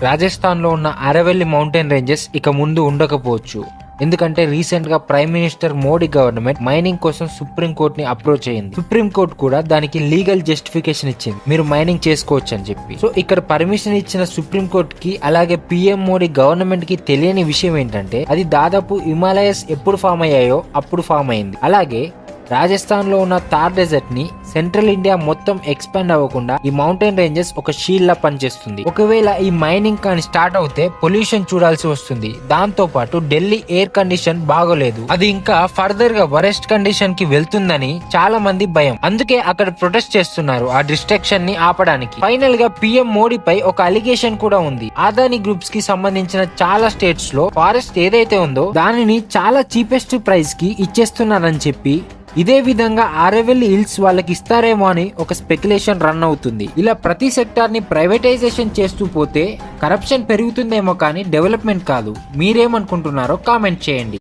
రాజస్థాన్ లో ఉన్న Aravelli mountain ranges ఇక ముందు ఉండకపోవచ్చు. ఎందుకంటే రీసెంట్ గా prime minister Modi government mining కోసం సుప్రీం కోర్ట్ ని అప్రోచ్ అయింది. సుప్రీం కోర్ట్ కూడా దానికి లీగల్ జస్టిఫికేషన్ ఇచ్చింది, మీరు మైనింగ్ చేసుకోవచ్చు అని చెప్పి. సో ఇక్కడ పర్మిషన్ ఇచ్చిన సుప్రీం కోర్ట్ కి అలాగే పిఎం మోడీ గవర్నమెంట్ కి తెలియని విషయం ఏంటంటే అది దాదాపు హిమాలయస్ ఎప్పుడు ఫామ్ అయ్యాయో అప్పుడు ఫామ్ అయింది. అలాగే రాజస్థాన్ లో ఉన్న థార్ డెజర్ట్ ని సెంట్రల్ ఇండియా మొత్తం ఎక్స్పాండ్ అవ్వకుండా ఈ మౌంటైన్ రేంజెస్ ఒక షీల్డ్ లా పనిచేస్తుంది. ఒకవేళ ఈ మైనింగ్ కానీ స్టార్ట్ అవుతే పొల్యూషన్ చూడాల్సి వస్తుంది. దాంతో పాటు ఢిల్లీ ఎయిర్ కండిషన్ బాగోలేదు, అది ఇంకా ఫర్దర్ గా వరెస్ట్ కండిషన్ కి వెళ్తుందని చాలా మంది భయం. అందుకే అక్కడ ప్రొటెస్ట్ చేస్తున్నారు ఆ డిస్ట్రక్షన్ ని ఆపడానికి. ఫైనల్ గా పిఎం మోడీ పై ఒక అలిగేషన్ కూడా ఉంది. అదాని గ్రూప్స్ కి సంబంధించిన చాలా స్టేట్స్ లో ఫారెస్ట్ ఏదైతే ఉందో దానిని చాలా చీపెస్ట్ ప్రైస్ కి ఇచ్చేస్తున్నారని చెప్పి, ఇదే విధంగా ఆరవెల్లి హిల్స్ వాళ్ళకి ఇస్తారేమో అని ఒక స్పెక్యులేషన్ రన్ అవుతుంది. ఇలా ప్రతి సెక్టార్ ని ప్రైవేటైజేషన్ చేస్తూ పోతే కరప్షన్ పెరుగుతుందేమో కానీ డెవలప్మెంట్ కాదు. మీరేమనుకుంటున్నారో కామెంట్ చేయండి.